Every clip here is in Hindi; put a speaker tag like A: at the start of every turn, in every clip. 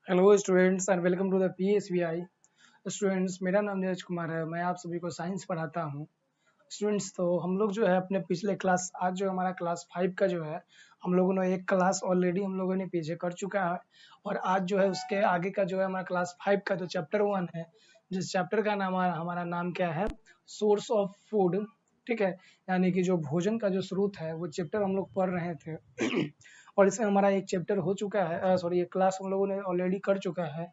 A: Hello students and welcome to the PSVI। Students, मेरा नाम नीरज कुमार है। मैं आप सभी को साइंस पढ़ाता हूँ। स्टूडेंट्स, तो हम लोग जो है अपने पिछले क्लास, आज जो हमारा क्लास 5 का जो है, हम लोगों ने एक क्लास ऑलरेडी हम लोगों ने पीछे कर चुका है। और आज जो है उसके आगे का जो है हमारा क्लास 5 का जो चैप्टर 1 है, जिस चैप्टर का नाम हमारा नाम क्या है, सोर्स ऑफ फूड। ठीक है, यानी कि जो भोजन का जो स्रोत है वो चैप्टर हम लोग पढ़ रहे थे। और इसमें हमारा एक चैप्टर हो चुका है, सॉरी एक क्लास हम लोगों ने ऑलरेडी कर चुका है।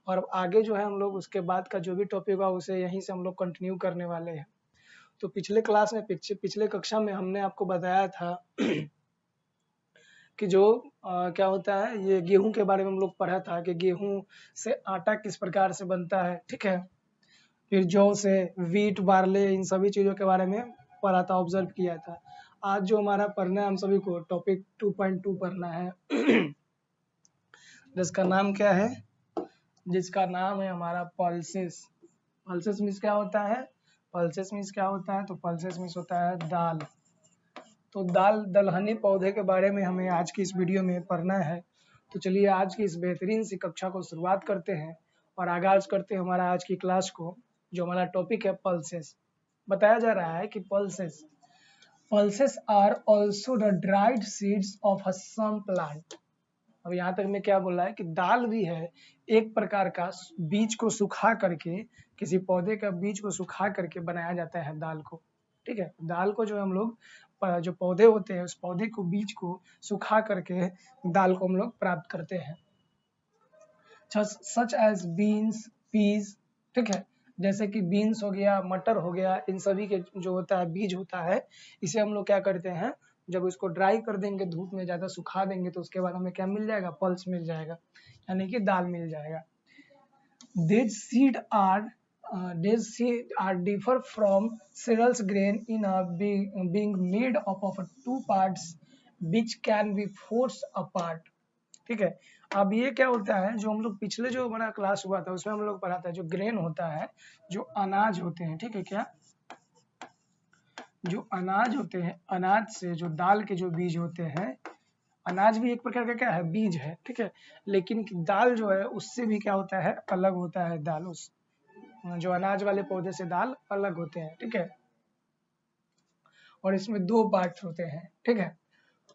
A: और अब आगे जो है हम लोग उसके बाद का जो भी टॉपिक होगा उसे यहीं से हम लोग कंटिन्यू करने वाले हैं। तो पिछले क्लास में पिछले कक्षा में हमने आपको बताया था कि जो क्या होता है, ये गेहूं के बारे में हम लोग पढ़ा था कि गेहूं से आटा किस प्रकार से बनता है। ठीक है, फिर जौ से, वीट, बार्ले, इन सभी चीज़ों के बारे में पढ़ा था, ऑब्जर्व किया था। आज जो हमारा पढ़ना है, हम सभी को टॉपिक 2.2 पढ़ना है। जिसका नाम क्या है, जिसका नाम है हमारा पल्सेस। पल्सेस मीन्स क्या होता है, पल्सेस मीन्स क्या होता है, तो पल्सेस मीन्स होता है दाल। तो दाल दलहनी पौधे के बारे में हमें आज की इस वीडियो में पढ़ना है। तो चलिए आज की इस बेहतरीन सी कक्षा को शुरुआत करते हैं और आगाज करते हैं हमारा आज की क्लास को। जो हमारा टॉपिक है पल्सेस। बताया जा रहा है कि pulses are also the dried seeds of some plant. अब यहाँ तक में क्या बोला है कि दाल भी है एक प्रकार का बीज को सुखा करके, किसी पौधे का बीज को सुखा करके बनाया जाता है दाल को। ठीक है, दाल को जो हम लोग जो पौधे होते हैं उस पौधे को बीज को सुखा करके दाल को हम लोग प्राप्त करते हैं। Such as beans, peas. ठीक है, जैसे कि बीन्स हो गया, मटर हो गया, इन सभी के जो होता है बीज होता है, इसे हम लोग क्या करते हैं, जब इसको ड्राई कर देंगे, धूप में ज्यादा सुखा देंगे, तो उसके बाद हमें क्या मिल जाएगा, पल्स मिल जाएगा, यानी कि दाल मिल जाएगा। These seed are differ from cereals grain in a being made up of two parts which can be forced apart। ठीक है, अब ये क्या होता है, जो हम लोग पिछले जो हमारा क्लास हुआ था उसमें हम लोग पढ़ा था, जो ग्रेन होता है, जो अनाज होते हैं। ठीक है, क्या जो अनाज होते हैं, अनाज से जो दाल के जो बीज होते हैं, अनाज भी एक प्रकार का क्या है, बीज है। ठीक है, लेकिन दाल जो है उससे भी क्या होता है, अलग होता है दाल। उस जो अनाज वाले पौधे से दाल अलग होते हैं। ठीक है, और इसमें दो पार्ट होते हैं। ठीक है,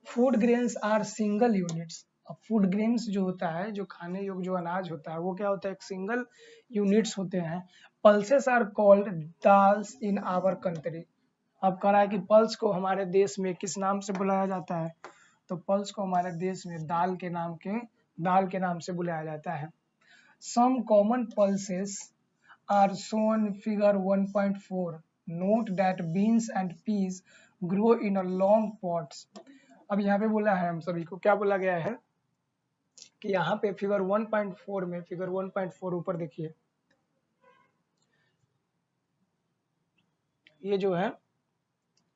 A: food grains are single units. अब फूड ग्रेन्स जो होता है, जो खाने योग्य जो अनाज होता है, वो क्या होता है, एक सिंगल यूनिट्स होते हैं। Pulses are called dals in our country. अब कह रहा है कि पल्स को हमारे देश में किस नाम से बुलाया जाता है, तो पल्स को हमारे देश में दाल के नाम से बुलाया जाता है। Some common pulses are shown figure 1.4. Note that beans and peas grow in a long pots। अब यहाँ पे बोला है, हम सभी को क्या बोला गया है कि यहाँ पे फिगर 1.4 में, फिगर 1.4 ऊपर देखिए, ये जो है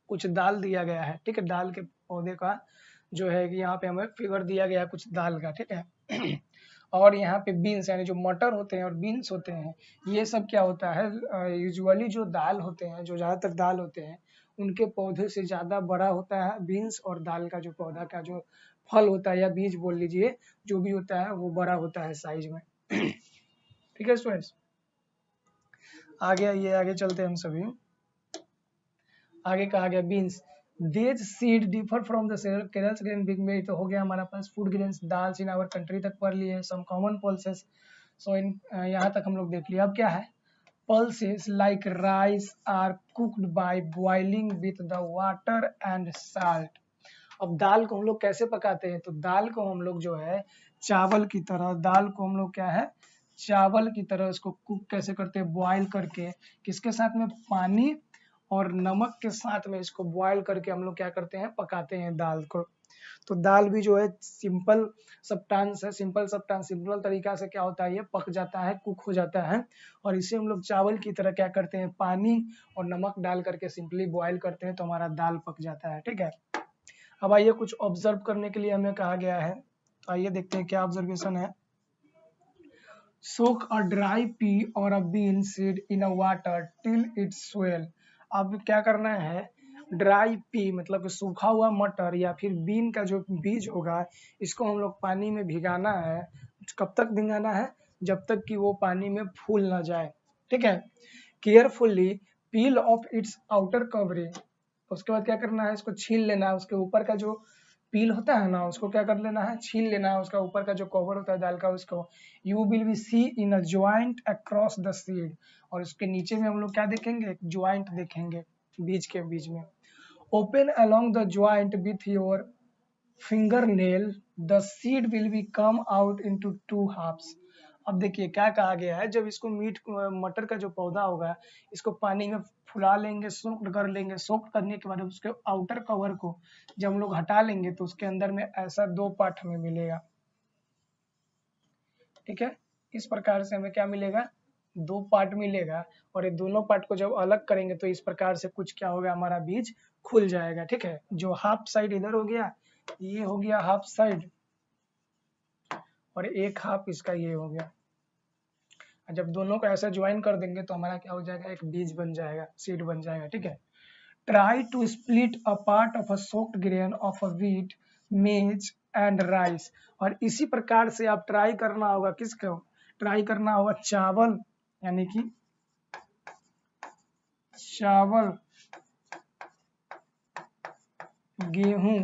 A: कुछ दाल दिया गया है। ठीक है, दाल के पौधे का जो है कि यहाँ पे हमें फिगर दिया गया है कुछ दाल का। ठीक है, और यहाँ पे बीन्स, यानी जो मटर होते हैं और बीन्स होते हैं, ये सब क्या होता है, यूजुअली जो दाल होते हैं, जो ज़्यादातर दाल होते हैं, उनके पौधे से ज़्यादा बड़ा होता है बीन्स, और दाल का जो पौधा का जो फल होता है या बीज बोल लीजिए, जो भी होता है वो बड़ा होता है साइज में। ठीक है स्टूडेंट्स, आगे चलते हैं हम सभी। आगे कहा गया beans, these seed differ from the cereals grain big में। तो हो गया हमारा पास food grains, dals in our country तक पढ़ लिए, सम कॉमन पल्सेस। सो इन यहाँ तक हम लोग देख लिया। अब क्या है, pulses like rice are cooked by boiling with the water and salt। अब दाल को हम लोग कैसे पकाते हैं, तो दाल को हम लोग जो है चावल की तरह, दाल को हम लोग क्या है, चावल की तरह इसको कुक कैसे करते हैं, बॉयल करके, किसके साथ में, पानी और नमक के साथ में इसको बॉयल करके हम लोग क्या करते हैं, पकाते हैं दाल को। तो दाल भी जो है सिंपल सब्सटेंस है, सिंपल तरीका से क्या होता है, ये पक जाता है, कुक हो जाता है, और इसे हम लोग चावल की तरह क्या करते हैं, पानी और नमक डाल करके सिंपली बॉयल करते हैं, तो हमारा दाल पक जाता है। ठीक है, अब आइए कुछ ऑब्जर्व करने के लिए हमें कहा गया है, तो आइए देखते हैं क्या ऑब्जर्वेशन है। सोक अ ड्राई पी और a bean seed in a water till it's swell. अब क्या करना है, ड्राई पी मतलब सूखा हुआ मटर या फिर बीन का जो बीज होगा, इसको हम लोग पानी में भिगाना है कब तक भिंगाना है? जब तक कि वो पानी में फूल ना जाए, ठीक है। Carefully peel of its outer covering, उसके बाद क्या करना है, इसको छील लेना है, उसके ऊपर का जो पील होता है ना उसको क्या कर लेना है, छील लेना है, उसका ऊपर का जो कवर होता है दाल का उसको। You will be see in a joint across the seed, और उसके नीचे में हम लोग क्या देखेंगे, एक ज्वाइंट देखेंगे बीज के बीच में। Open along the joint with your fingernail, the seed will be come out into two halves। अब देखिए क्या कहा गया है, जब इसको मटर का जो पौधा होगा इसको पानी में फुला लेंगे, सोक्ड कर लेंगे, सोक्ड करने के बाद उसके आउटर कवर को जब हम लोग हटा लेंगे तो उसके अंदर में ऐसा 2 पार्ट हमें मिलेगा, ठीक है। इस प्रकार से हमें क्या मिलेगा, 2 पार्ट मिलेगा, और ये दोनों पार्ट को जब अलग करेंगे तो इस प्रकार से कुछ क्या होगा, हमारा बीज खुल जाएगा, ठीक है। जो हाफ साइड इधर हो गया, ये हो गया हाफ साइड, और एक हाफ इसका ये हो गया। जब दोनों को ऐसा ज्वाइन कर देंगे तो हमारा क्या हो जाएगा, एक बीज बन जाएगा, सीड बन जाएगा, ठीक है। Try to split a part of a soaked grain of a wheat, maize and rice, और इसी प्रकार से आप ट्राई करना होगा, किसको ट्राई करना होगा, चावल, यानी कि चावल, गेहूं,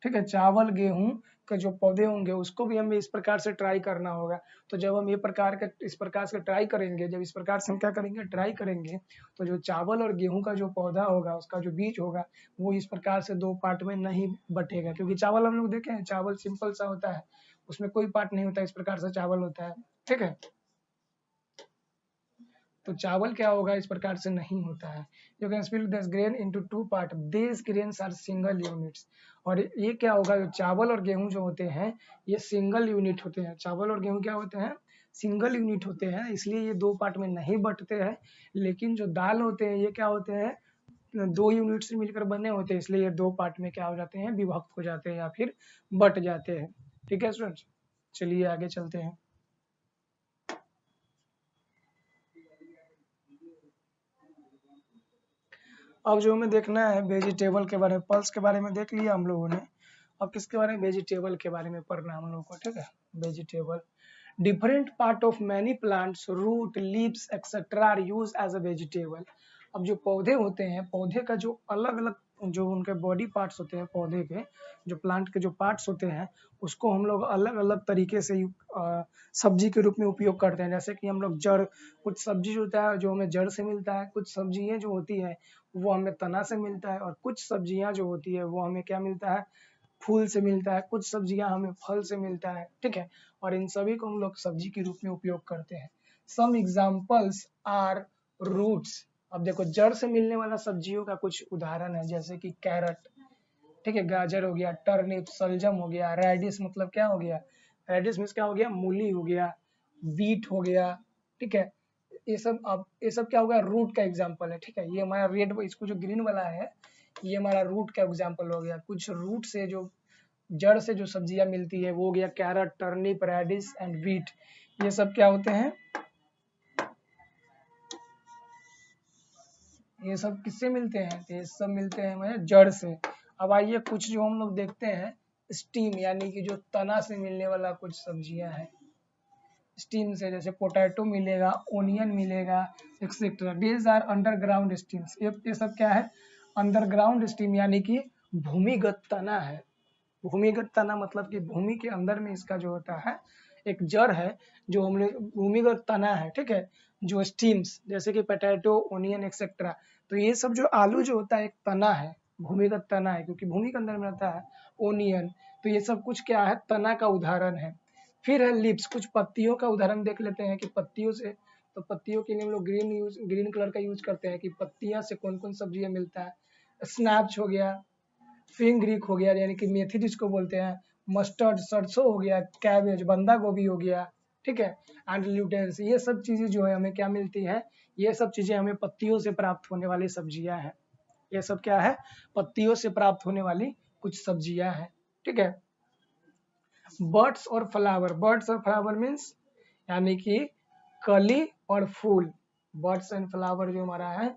A: ठीक है, चावल गेहूं के जो पौधे होंगे उसको भी हमें इस प्रकार से ट्राई करना होगा। तो जब हम इस प्रकार से ट्राई करेंगे, जब इस प्रकार से हम क्या करेंगे, ट्राई करेंगे, तो जो चावल और गेहूं का जो पौधा होगा उसका जो बीज होगा वो इस प्रकार से 2 पार्ट में नहीं बटेगा, क्योंकि चावल हम लोग देखे हैं, चावल सिंपल सा होता है, उसमें कोई पार्ट नहीं होता, इस प्रकार से चावल होता है, ठीक है। तो चावल क्या होगा, इस प्रकार से नहीं होता है। You can split this grain into 2 part, this grains are single units, और ये क्या होगा, चावल और गेहूं जो होते हैं ये सिंगल यूनिट होते हैं, चावल और गेहूं क्या होते हैं, सिंगल यूनिट होते हैं, इसलिए ये 2 पार्ट में नहीं बटते हैं। लेकिन जो दाल होते हैं ये क्या होते हैं, 2 यूनिट से मिलकर बने होते हैं, इसलिए ये 2 पार्ट में क्या हो जाते हैं, विभक्त हो जाते हैं या फिर बट जाते हैं, ठीक है स्टूडेंट्स। चलिए आगे चलते हैं। अब जो हमें देखना है वेजिटेबल के बारे में, पल्स के बारे में देख लिया हम लोगों ने, अब किसके बारे में, वेजिटेबल के बारे में पढ़ना हम लोगों को, ठीक है। Vegetable, different part of many plants, root, leaves etcetera are use as a vegetable. अब जो पौधे होते हैं, पौधे का जो अलग अलग जो उनके बॉडी पार्ट्स होते हैं, पौधे के जो प्लांट के जो पार्ट्स होते हैं उसको हम लोग अलग अलग तरीके से सब्जी के रूप में उपयोग करते हैं। जैसे कि हम लोग जड़, कुछ सब्जी जो होता है जो हमें जड़ से मिलता है, कुछ सब्जियां जो होती है वो हमें तना से मिलता है, और कुछ सब्जियां जो होती है वो हमें क्या मिलता है, फूल से मिलता है, कुछ सब्जियां हमें फल से मिलता है, ठीक है। और इन सभी को हम लोग सब्जी के रूप में उपयोग करते हैं। Some examples are roots. अब देखो जड़ से मिलने वाला सब्जियों का कुछ उदाहरण है, जैसे कि कैरट, ठीक है, गाजर हो गया, टर्निप, सलजम हो गया, रेडिश मतलब क्या हो गया, रेडिश मीन्स क्या हो गया, मूली हो गया, बीट हो गया, ठीक है। ये सब क्या होगा, रूट का एग्जाम्पल है, ठीक है। ये हमारा रेड, इसको जो ग्रीन वाला है ये हमारा रूट का एग्जाम्पल हो गया। कुछ रूट से जो जड़ से जो सब्जियां मिलती है वो हो गया carrot, turnip, radish and beet, ये सब क्या होते हैं, ये सब किससे मिलते हैं, ये सब मिलते हैं हमें जड़ से। अब आइए कुछ जो हम लोग देखते हैं स्टीम, यानी कि जो तना से मिलने वाला कुछ सब्जियां हैं स्टीम से, जैसे पोटैटो मिलेगा, ओनियन मिलेगा etcetera, these are underground stems. ये सब क्या है, अंडरग्राउंड स्टीम, यानी कि भूमिगत तना है। भूमिगत तना मतलब कि भूमि के अंदर में इसका जो होता है एक जड़ है, जो हम लोग भूमिगत तना है, ठीक है। जो स्टीम्स जैसे कि पोटैटो, ओनियन एक्सेट्रा, तो ये सब जो आलू जो होता है एक तना है, भूमिगत तना है, क्योंकि भूमि के अंदर में रहता है। ओनियन, तो ये सब कुछ क्या है, तना का उदाहरण है। फिर है लिप्स, कुछ पत्तियों का उदाहरण देख लेते हैं कि पत्तियों से, तो पत्तियों के लिए हम लोग ग्रीन कलर का यूज करते हैं कि पत्तियां से कौन कौन सब्जियां मिलता है। स्नैप्स हो गया, फिंग्रीक हो गया यानी कि मेथी जिसको बोलते हैं, मस्टर्ड सरसों हो गया, कैबेज बंदा गोभी हो गया, ठीक है, एंड ल्यूटेंस, ये सब चीजें जो है हमें क्या मिलती है, ये सब चीजें हमें पत्तियों से प्राप्त होने वाली सब्जियां हैं। ये सब क्या है, पत्तियों से प्राप्त होने वाली कुछ सब्जियां हैं, ठीक है। बर्ड्स और फ्लावर, बर्ड्स और फ्लावर मीन्स यानी कि कली और फूल, बर्ड्स एंड फ्लावर जो हमारा है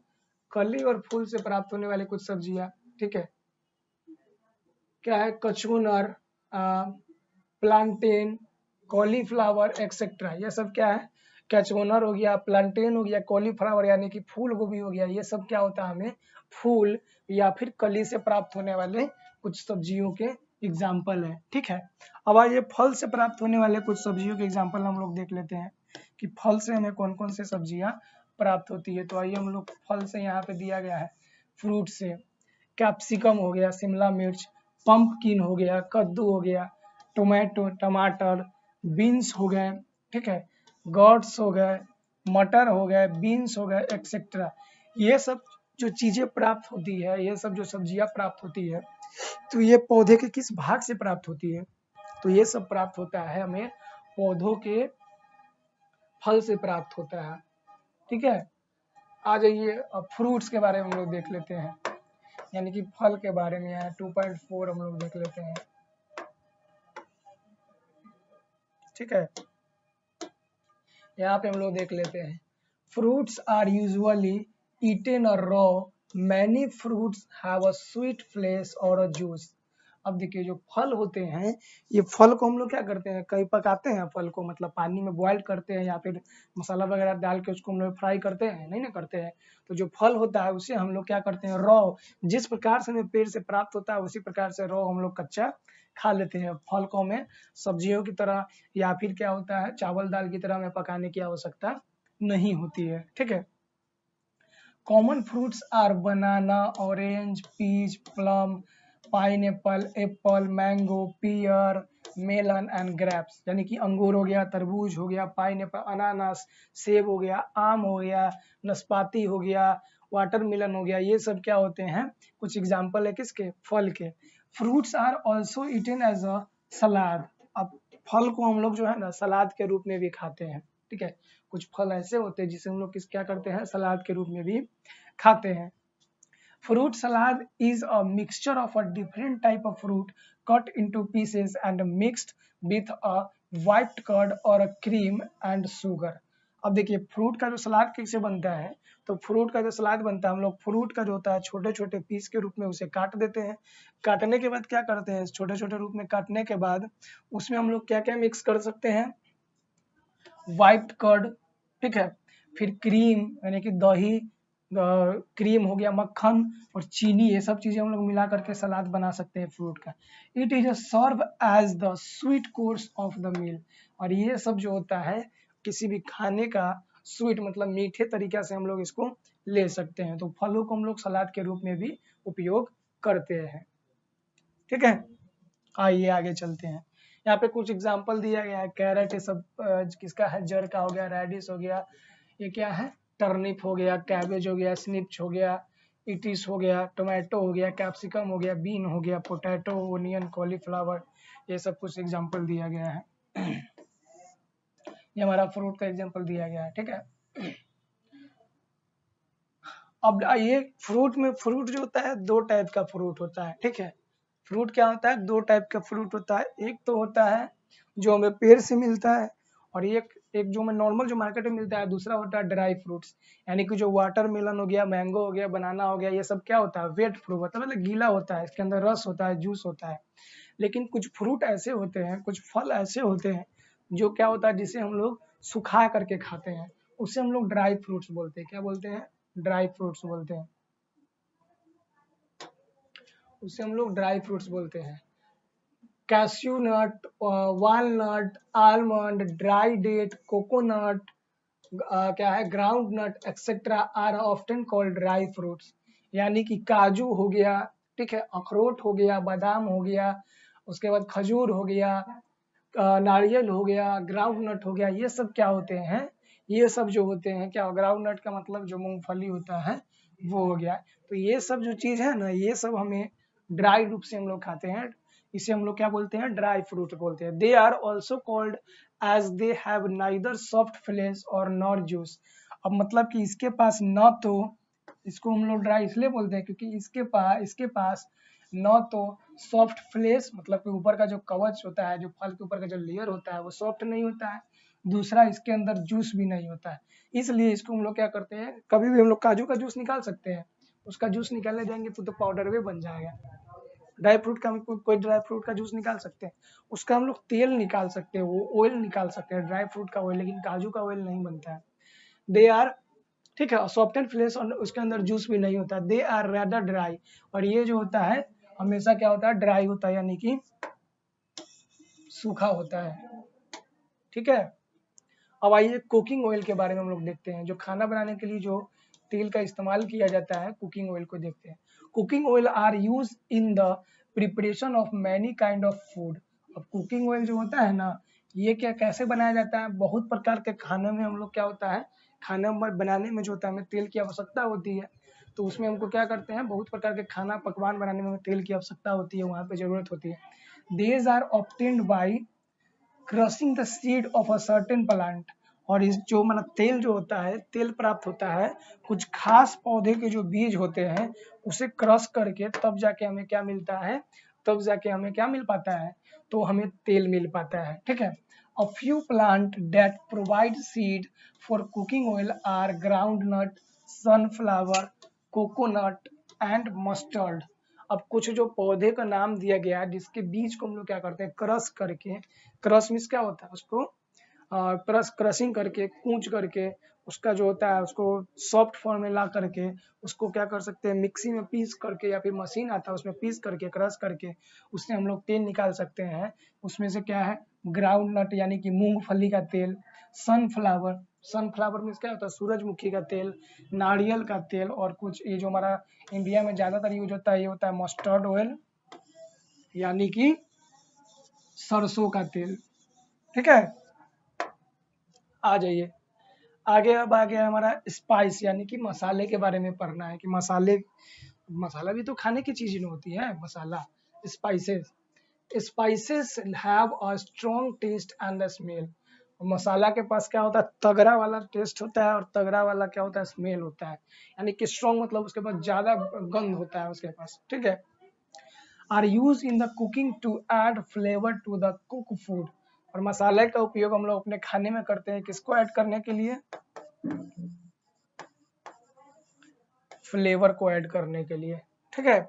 A: कली और फूल से प्राप्त होने वाली कुछ सब्जियां, ठीक है। क्या है, कचूनर, प्लांटेन, कॉलीफ्लावर एक्सेट्रा, ये सब क्या है, कैचोनर हो गया, प्लांटेन हो गया, कॉलीफ्लावर यानी कि फूल गोभी हो गया, ये सब क्या होता है, हमें फूल या फिर कली से प्राप्त होने वाले कुछ सब्जियों के एग्जाम्पल है। ठीक है, अब आइए फल से प्राप्त होने वाले कुछ सब्जियों के एग्जाम्पल हम लोग देख लेते हैं कि फल से हमें कौन कौन से सब्जियां प्राप्त होती है। तो आइए हम लोग फल से यहाँ पे दिया गया है, फ्रूट से कैप्सिकम हो गया, शिमला मिर्च, पंपकिन हो गया, कद्दू हो गया, टोमेटो, टमाटर, बीन्स हो गए, ठीक है, गॉड्स हो गए, मटर हो गए, बीन्स हो गए एक्सेट्रा। ये सब जो चीजें प्राप्त होती है, ये सब जो सब्जियां प्राप्त होती है, तो ये पौधे के किस भाग से प्राप्त होती है, तो ये सब प्राप्त होता है हमें पौधों के फल से प्राप्त होता है। ठीक है, आ जाइए अब फ्रूट्स के बारे में हम लोग देख लेते हैं, यानी कि फल के बारे में है 2.4 हम लोग देख लेते हैं। ठीक है, यहाँ पे हम लोग देख लेते हैं, फ्रूट्स आर यूजुअली ईटेन और raw, many fruits have a sweet flesh और अ जूस। अब देखिए जो फल होते हैं, ये फल को हम लोग क्या करते हैं, कहीं पकाते हैं फल को, मतलब पानी में बॉयल करते हैं या फिर मसाला वगैरह डाल के उसको हम लोग फ्राई करते हैं, नहीं ना करते हैं। तो जो फल होता है उसे हम लोग क्या करते हैं, रॉ, जिस प्रकार से हमें पेड़ से प्राप्त होता है उसी प्रकार से रॉ हम लोग कच्चा खा लेते हैं। फल को हमें सब्जियों की तरह या फिर क्या होता है, चावल दाल की तरह हमें पकाने की आवश्यकता नहीं होती है। ठीक है, common fruits are banana, orange, peach, plum, pineapple, apple, mango, pear, melon and grapes, यानी कि अंगूर हो गया, तरबूज हो गया, पाइनएप्पल, अनानास, सेब हो गया, आम हो गया, नाशपाती हो गया, वाटरमेलन हो गया, ये सब क्या होते हैं, कुछ एग्जाम्पल है किसके, फल के। Fruits are also eaten as a salad. अब फल को हम लोग जो है ना सलाद के रूप में भी खाते हैं। ठीक है, कुछ फल ऐसे होते हैं जिसे हम लोग क्या करते हैं, सलाद के रूप में भी खाते हैं। Fruit salad is a mixture of a different type of fruit cut into pieces and mixed with a whipped curd or a cream and sugar। अब देखिए फ्रूट का जो सलाद कैसे बनता है, तो फ्रूट का जो सलाद बनता है, हम लोग फ्रूट का जो होता है छोटे छोटे पीस के रूप में उसे काट देते हैं। काटने के बाद क्या करते हैं, छोटे छोटे रूप में काटने के बाद उसमें हम लोग क्या क्या मिक्स कर सकते हैं, वाइट कर्ड, ठीक है, फिर क्रीम यानी कि दही, क्रीम हो गया, मक्खन और चीनी, ये सब चीजें हम लोग मिला करके सलाद बना सकते हैं फ्रूट का। It is a serve as the sweet course of the meal. और ये सब जो होता है किसी भी खाने का स्वीट मतलब मीठे तरीके से हम लोग इसको ले सकते हैं। तो फलों को हम लोग सलाद के रूप में भी उपयोग करते हैं। ठीक है, आइए आगे चलते हैं। यहाँ पे कुछ एग्जाम्पल दिया गया है, कैरेट ये सब किसका है, जड़ का हो गया, रेडिश हो गया, ये क्या है, टर्निप हो गया, कैबेज हो गया, स्निप्स हो गया, इटिस हो गया, टोमेटो हो गया, कैप्सिकम हो गया, बीन हो गया, पोटैटो, ओनियन, कॉलीफ्लावर, ये सब कुछ एग्जाम्पल दिया गया है। ये हमारा फ्रूट का एग्जाम्पल दिया गया है। ठीक है, अब ये फ्रूट में, फ्रूट जो होता है दो टाइप का फ्रूट होता है। ठीक है, फ्रूट क्या होता है, दो टाइप का फ्रूट होता है, एक तो होता है जो हमें पेड़ से मिलता है और एक एक जो हमें नॉर्मल जो मार्केट में मिलता है, दूसरा होता है ड्राई फ्रूट्स, यानी कि जो वाटरमेलन हो गया, मैंगो हो गया, बनाना हो गया, ये सब क्या होता है, वेट फ्रूट होता है, मतलब गीला होता है, इसके अंदर रस होता है, जूस होता है। लेकिन कुछ फ्रूट ऐसे होते हैं, कुछ फल ऐसे होते हैं जो क्या होता है, जिसे हम लोग सुखा करके खाते हैं, उसे हम लोग ड्राई फ्रूट्स बोलते हैं। क्या बोलते हैं, ड्राई फ्रूट्स बोलते हैं, उसे हम लोग ड्राई फ्रूट्स बोलते हैं। Cashew nut, walnut, almond, dry date, coconut, क्या है, groundnut etcetera are often called dry fruits, यानी कि काजू हो गया, ठीक है, अखरोट हो गया, बादाम हो गया, उसके बाद खजूर हो गया, नारियल हो गया, ग्राउंड नट हो गया, ये सब क्या होते हैं, ये सब जो होते हैं क्या, ग्राउंड नट का मतलब जो मूंगफली होता है वो हो गया। तो ये सब जो चीज है ना, ये सब हमें ड्राई रूप से हम लोग खाते हैं, इसे हम लोग क्या बोलते हैं, ड्राई फ्रूट बोलते हैं। They are also called as they have neither soft flesh और नॉर जूस। अब मतलब कि इसके पास न तो, इसको हम लोग ड्राई इसलिए बोलते हैं क्योंकि इसके पास न तो सॉफ्ट फ्लेश मतलब कि ऊपर का जो कवच होता है, जो फल के ऊपर का जो लेयर होता है वो सॉफ्ट नहीं होता है, दूसरा इसके अंदर जूस भी नहीं होता है। इसलिए इसको हम लोग क्या करते हैं, कभी भी हम लोग काजू का जूस निकाल सकते हैं, उसका जूस निकालने जाएंगे तो पाउडर भी बन जाएगा, ड्राई फ्रूट का हम कोई ड्राई फ्रूट का जूस निकाल सकते हैं, उसका हम लोग तेल निकाल सकते हैं, वो ऑयल निकाल सकते हैं, ड्राई फ्रूट का ऑयल, लेकिन काजू का ऑयल नहीं बनता है। दे आर, ठीक है, सॉफ्ट एंड फ्लेश, और उसके अंदर जूस भी नहीं होता। दे आर रेदर ड्राई, और ये जो होता है हमेशा क्या होता है, ड्राई होता है, यानी कि सूखा होता है। ठीक है, अब आइए कुकिंग ऑयल के बारे में हम लोग देखते हैं। जो खाना बनाने के लिए जो तेल का इस्तेमाल किया जाता है, कुकिंग ऑयल को देखते हैं। Cooking oil are use in the preparation of many kind of food. अब कुकिंग ऑयल जो होता है ना, ये क्या कैसे बनाया जाता है, बहुत प्रकार के खाने में हम लोग क्या होता है, खाना बनाने में जो होता है हमें तेल की आवश्यकता होती है, तो उसमें हमको क्या करते हैं, बहुत प्रकार के खाना पकवान बनाने में हमें तेल की आवश्यकता होती है, वहाँ पे जरूरत होती है। These are obtained by crushing the seed of a certain plant. और इस जो मतलब तेल जो होता है, तेल प्राप्त होता है कुछ खास पौधे के जो बीज होते हैं उसे क्रश करके, तब जाके हमें क्या मिलता है, तब जाके हमें क्या मिल पाता है, तो हमें तेल मिल पाता है। ठीक है, a few plant that provide seed for cooking oil are groundnut, sunflower, coconut and mustard. अब कुछ जो पौधे का नाम दिया गया है जिसके बीज को हम लोग क्या करते हैं, क्रश करके, क्रश मीन्स क्या होता है, उसको क्रशिंग करके, कूच करके, उसका जो होता है उसको सॉफ्ट फॉर्म में ला करके, उसको क्या कर सकते हैं, मिक्सी में पीस करके, या फिर मशीन आता है उसमें पीस करके, क्रश करके, उससे हम लोग तेल निकाल सकते हैं। उसमें से क्या है, ग्राउंड नट यानी कि मूंगफली का तेल, सनफ्लावर, सनफ्लावर मीन्स क्या होता है, सूरजमुखी का तेल, नारियल का तेल, और कुछ ये जो हमारा इंडिया में ज्यादातर यूज होता है, ये होता है मस्टर्ड ऑयल यानी कि सरसों का तेल। ठीक है, आ जाइए आगे। अब आ गया हमारा स्पाइस यानी कि मसाले के बारे में पढ़ना है कि मसाले, मसाला भी तो खाने की चीज होती है, masala, spices. Spices have a strong taste and smell. Masala के पास क्या होता है, तगड़ा वाला टेस्ट होता है, और तगड़ा वाला क्या होता है, स्मेल होता है, यानी कि स्ट्रॉन्ग मतलब उसके पास ज्यादा गंध होता है उसके पास। ठीक है, are use in the cooking to add flavour to the cook food. और मसाले का उपयोग हम लोग अपने खाने में करते हैं, किसको ऐड करने के लिए, फ्लेवर को ऐड करने के लिए। ठीक है,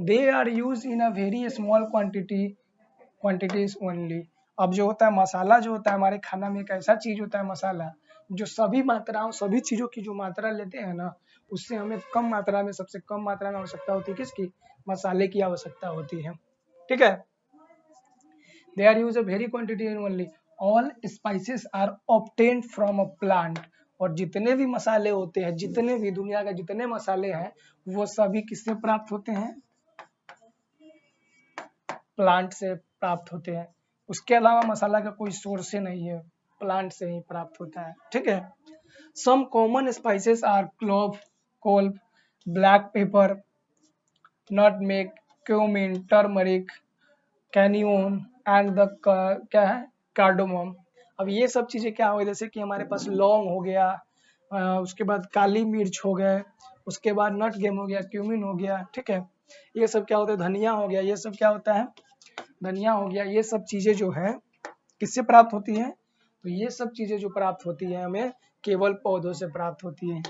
A: they are use in a very small quantities only. अब जो होता है मसाला, जो होता है हमारे खाना में एक ऐसा चीज होता है मसाला, जो सभी मात्राओं, सभी चीजों की जो मात्रा लेते हैं ना, उससे हमें कम मात्रा में, सबसे कम मात्रा में आवश्यकता होती है किसकी, मसाले की आवश्यकता होती है। ठीक है, they are use a very quantity in only, all spices are obtained from a plant. और जितने भी मसाले होते हैं, जितने भी दुनिया के जितने मसाले हैं, वो सभी किससे प्राप्त होते हैं, प्लांट से प्राप्त होते हैं। उसके अलावा मसाला का कोई सोर्स ही नहीं है, प्लांट से ही प्राप्त होता है। ठीक है, some common spices are clove, clove, black pepper, nutmeg, cumin, turmeric, canyon and the क्या है, कार्डोमम। अब ये सब चीजें क्या हो गई, जैसे कि हमारे पास लौंग हो गया, उसके बाद काली मिर्च हो गए, उसके बाद नट गेम हो गया, क्यूमिन हो गया। ठीक है, ये सब क्या होता है, धनिया हो गया, ये सब क्या होता है, धनिया हो गया। ये सब चीजें जो है किससे प्राप्त होती है, तो ये सब चीजें जो प्राप्त होती है हमें केवल पौधों से प्राप्त होती है।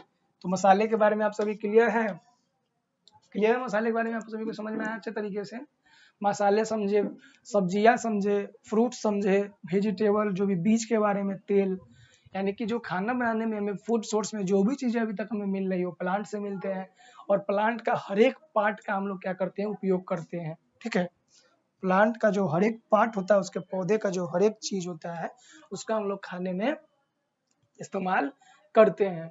A: तो मसाले के बारे में आप सभी क्लियर है, क्लियर है, मसाले के बारे में आप सभी को समझ में आया अच्छे तरीके से। मसाले समझे, सब्जियां समझे, फ्रूट समझे, वेजिटेबल जो भी बीज के बारे में, तेल, यानी कि जो खाना बनाने में हमें फूड सोर्स में जो भी चीजें अभी तक हमें मिल रही हो, प्लांट से मिलते हैं। और प्लांट का हर एक पार्ट का हम लोग क्या करते हैं, उपयोग करते हैं। ठीक है, प्लांट का जो हर एक पार्ट होता है, उसके पौधे का जो हर एक चीज होता है, उसका हम लोग खाने में इस्तेमाल करते हैं।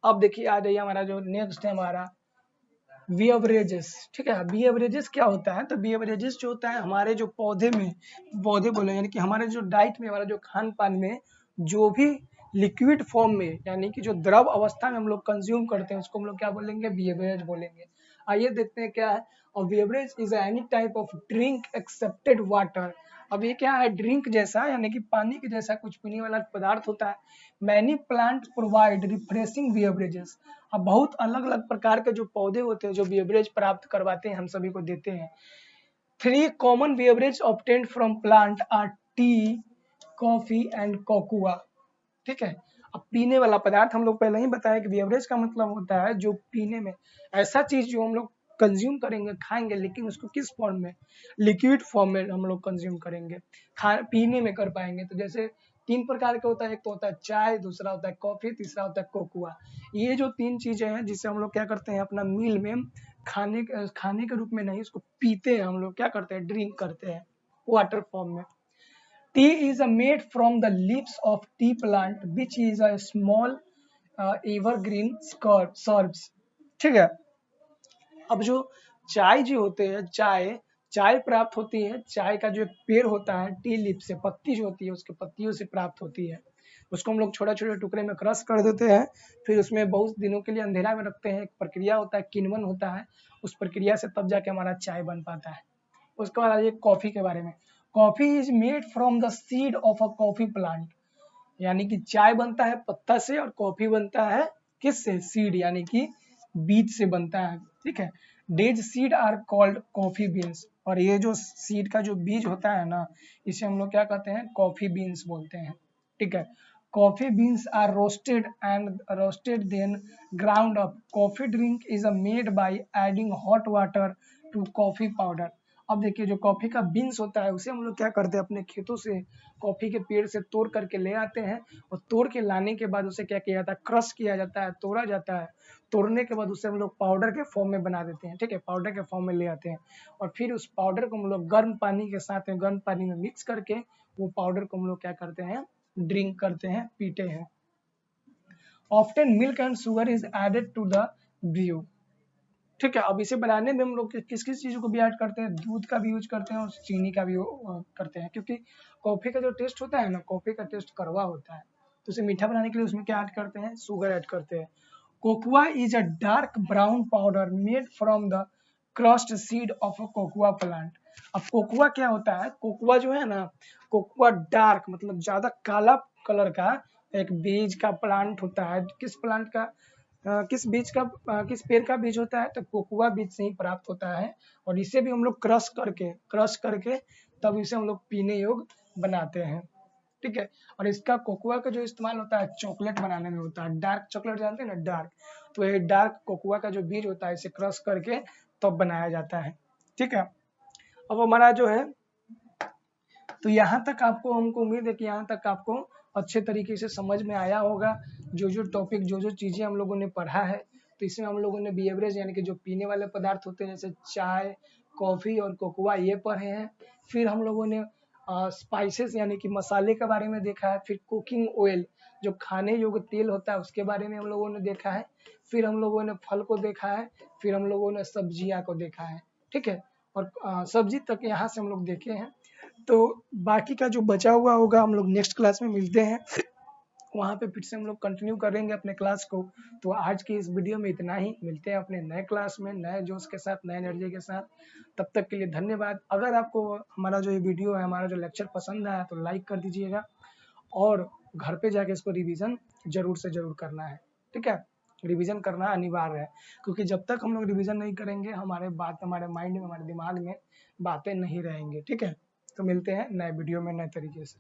A: अब देखिए आ जाइए हमारा जो नेक्स्ट है हमारा बीएवरेजेस। ठीक है, बीएवरेजेस क्या होता है, तो बीएवरेजेस जो होता है हमारे जो पौधे में, पौधे बोले यानी कि हमारे जो डाइट में, हमारा जो खान पान में जो भी लिक्विड फॉर्म में, यानी कि जो द्रव अवस्था में हम लोग कंज्यूम करते हैं, उसको हम लोग क्या बोलेंगे, बीएवरेज बोलेंगे। आइए देखते हैं क्या है। और beverage is any type of drink accepted water. अब ये क्या है, ड्रिंक जैसा, यानी कि पानी के जैसा कुछ पीने वाला पदार्थ होता है। Many plant provide refreshing beverages. अब बहुत अलग अलग प्रकार के जो पौधे होते हैं जो बीवरेज प्राप्त करवाते हैं, हम सभी को देते हैं। 3 common beverage obtained from plant R T, coffee and cocoa. ठीक है, अब पीने वाला पदार्थ हम लोग पहले ही बताया कि बीवरेज का मतलब होता है जो पीने में, ऐसा चीज जो हम लोग कंज्यूम करेंगे, खाएंगे, लेकिन उसको किस फॉर्म में, लिक्विड फॉर्म में हम लोग कंज्यूम करेंगे, पीने में कर पाएंगे। तो जैसे 3 प्रकार के होता है, एक तो होता है चाय, दूसरा होता है कॉफी, तीसरा होता है कोकोआ। ये जो 3 चीजें हैं जिससे हम लोग क्या करते हैं अपना मील में खाने के रूप में नहीं, इसको पीते हैं, हम लोग क्या करते हैं, ड्रिंक करते हैं वाटर फॉर्म में। T is made from the leaves of T plant which is a small evergreen shrubs. ठीक है। अब जो चाय जो होते हैं, चाय प्राप्त होती है, चाय का जो एक पेड़ होता है टी लीफ से, पत्ती जो होती है उसके पत्तियों से प्राप्त होती है। उसको हम लोग छोटे छोटे टुकड़े में क्रश कर देते हैं, फिर उसमें बहुत दिनों के लिए अंधेरा में रखते हैं, एक प्रक्रिया होता है, किण्वन होता है, उस प्रक्रिया से तब जाके हमारा चाय बन पाता है। उसके बाद आइए कॉफी के बारे में। Coffee is made from the seed of a coffee plant, यानी कि चाय बनता है पत्ता से और कॉफी बनता है किससे, सीड, यानी कि बीज से बनता है। ठीक है। These seed are called coffee beans, और ये जो सीड का जो बीज होता है ना, इसे हम लोग क्या कहते हैं, कॉफी बीन्स बोलते हैं। ठीक है। Coffee beans are roasted then ground up. Coffee drink is made by adding hot water to coffee powder. अब देखिए जो कॉफी का बीन्स होता है उसे हम लोग क्या करते हैं, अपने खेतों से कॉफी के पेड़ से तोड़ करके ले आते हैं, और तोड़ के लाने के बाद उसे क्या किया जाता है, क्रश किया जाता है, तोड़ा जाता है। तोड़ने के बाद उसे हम लोग पाउडर के फॉर्म में बना देते हैं। ठीक है। पाउडर के फॉर्म में ले आते हैं, और फिर उस पाउडर को हम लोग गर्म पानी के साथ में, गर्म पानी में मिक्स करके वो पाउडर को हम लोग क्या करते हैं, ड्रिंक करते हैं, पीते हैं। Often milk and sugar is added to the brew. ठीक है। अब इसे बनाने में हम लोग किस किस चीज़ों को भी ऐड करते हैं, दूध का भी यूज करते हैं और चीनी का भी करते हैं, क्योंकि कॉफ़ी का जो टेस्ट होता है ना, कॉफ़ी का टेस्ट कड़वा होता है, तो उसे मीठा बनाने के लिए उसमें क्या ऐड करते हैं, शुगर ऐड करते हैं। Cocoa is a dark brown powder made from the crust seed of a cocoa plant. अब कोकोआ क्या होता है, कोकोआ जो है ना, कोकोआ डार्क मतलब ज्यादा काला कलर का एक बीज का प्लांट होता है। किस प्लांट का, किस बीज का, किस पेड़ का बीज होता है, तो कोकोआ बीज से ही प्राप्त होता है। और इसे भी हम लोग क्रश करके तब इसे हम लोग पीने योग्य बनाते हैं। ठीक है। और इसका कोकोआ का जो इस्तेमाल होता है चॉकलेट बनाने में होता है, डार्क चॉकलेट जानते हैं ना, डार्क, तो ये डार्क कोकोआ का जो बीज होता है इसे क्रश करके तब बनाया जाता है। ठीक है। अब हमारा जो है, तो यहाँ तक आपको, हमको उम्मीद है कि यहाँ तक आपको अच्छे तरीके से समझ में आया होगा। जो जो टॉपिक, जो जो चीज़ें हम लोगों ने पढ़ा है, तो इसमें हम लोगों ने बिहेवियर्स यानी कि जो पीने वाले पदार्थ होते हैं जैसे चाय, कॉफ़ी और कोकोआ ये पढ़े हैं। फिर हम लोगों ने स्पाइसेस यानी कि मसाले के बारे में देखा है। फिर कुकिंग ऑयल जो खाने योग्य तेल होता है उसके बारे में हम लोगों ने देखा है। फिर हम लोगों ने फल को देखा है। फिर हम लोगों ने सब्जियां को देखा है। ठीक है। और सब्जी तक यहाँ से हम लोग देखे हैं। तो बाकी का जो बचा हुआ होगा हम लोग नेक्स्ट क्लास में मिलते हैं, वहाँ पे फिर से हम लोग कंटिन्यू करेंगे अपने क्लास को। तो आज की इस वीडियो में इतना ही, मिलते हैं अपने नए क्लास में नए जोश के साथ, नए एनर्जी के साथ। तब तक के लिए धन्यवाद। अगर आपको हमारा जो ये वीडियो है, हमारा जो लेक्चर पसंद आया तो लाइक कर दीजिएगा, और घर पे जाके इसको रिवीजन जरूर से जरूर करना है। ठीक है। रिवीजन करना अनिवार्य है, क्योंकि जब तक हम लोग रिवीजन नहीं करेंगे हमारे माइंड में, हमारे दिमाग में बातें नहीं रहेंगे। ठीक है। तो मिलते हैं नए वीडियो में नए तरीके से।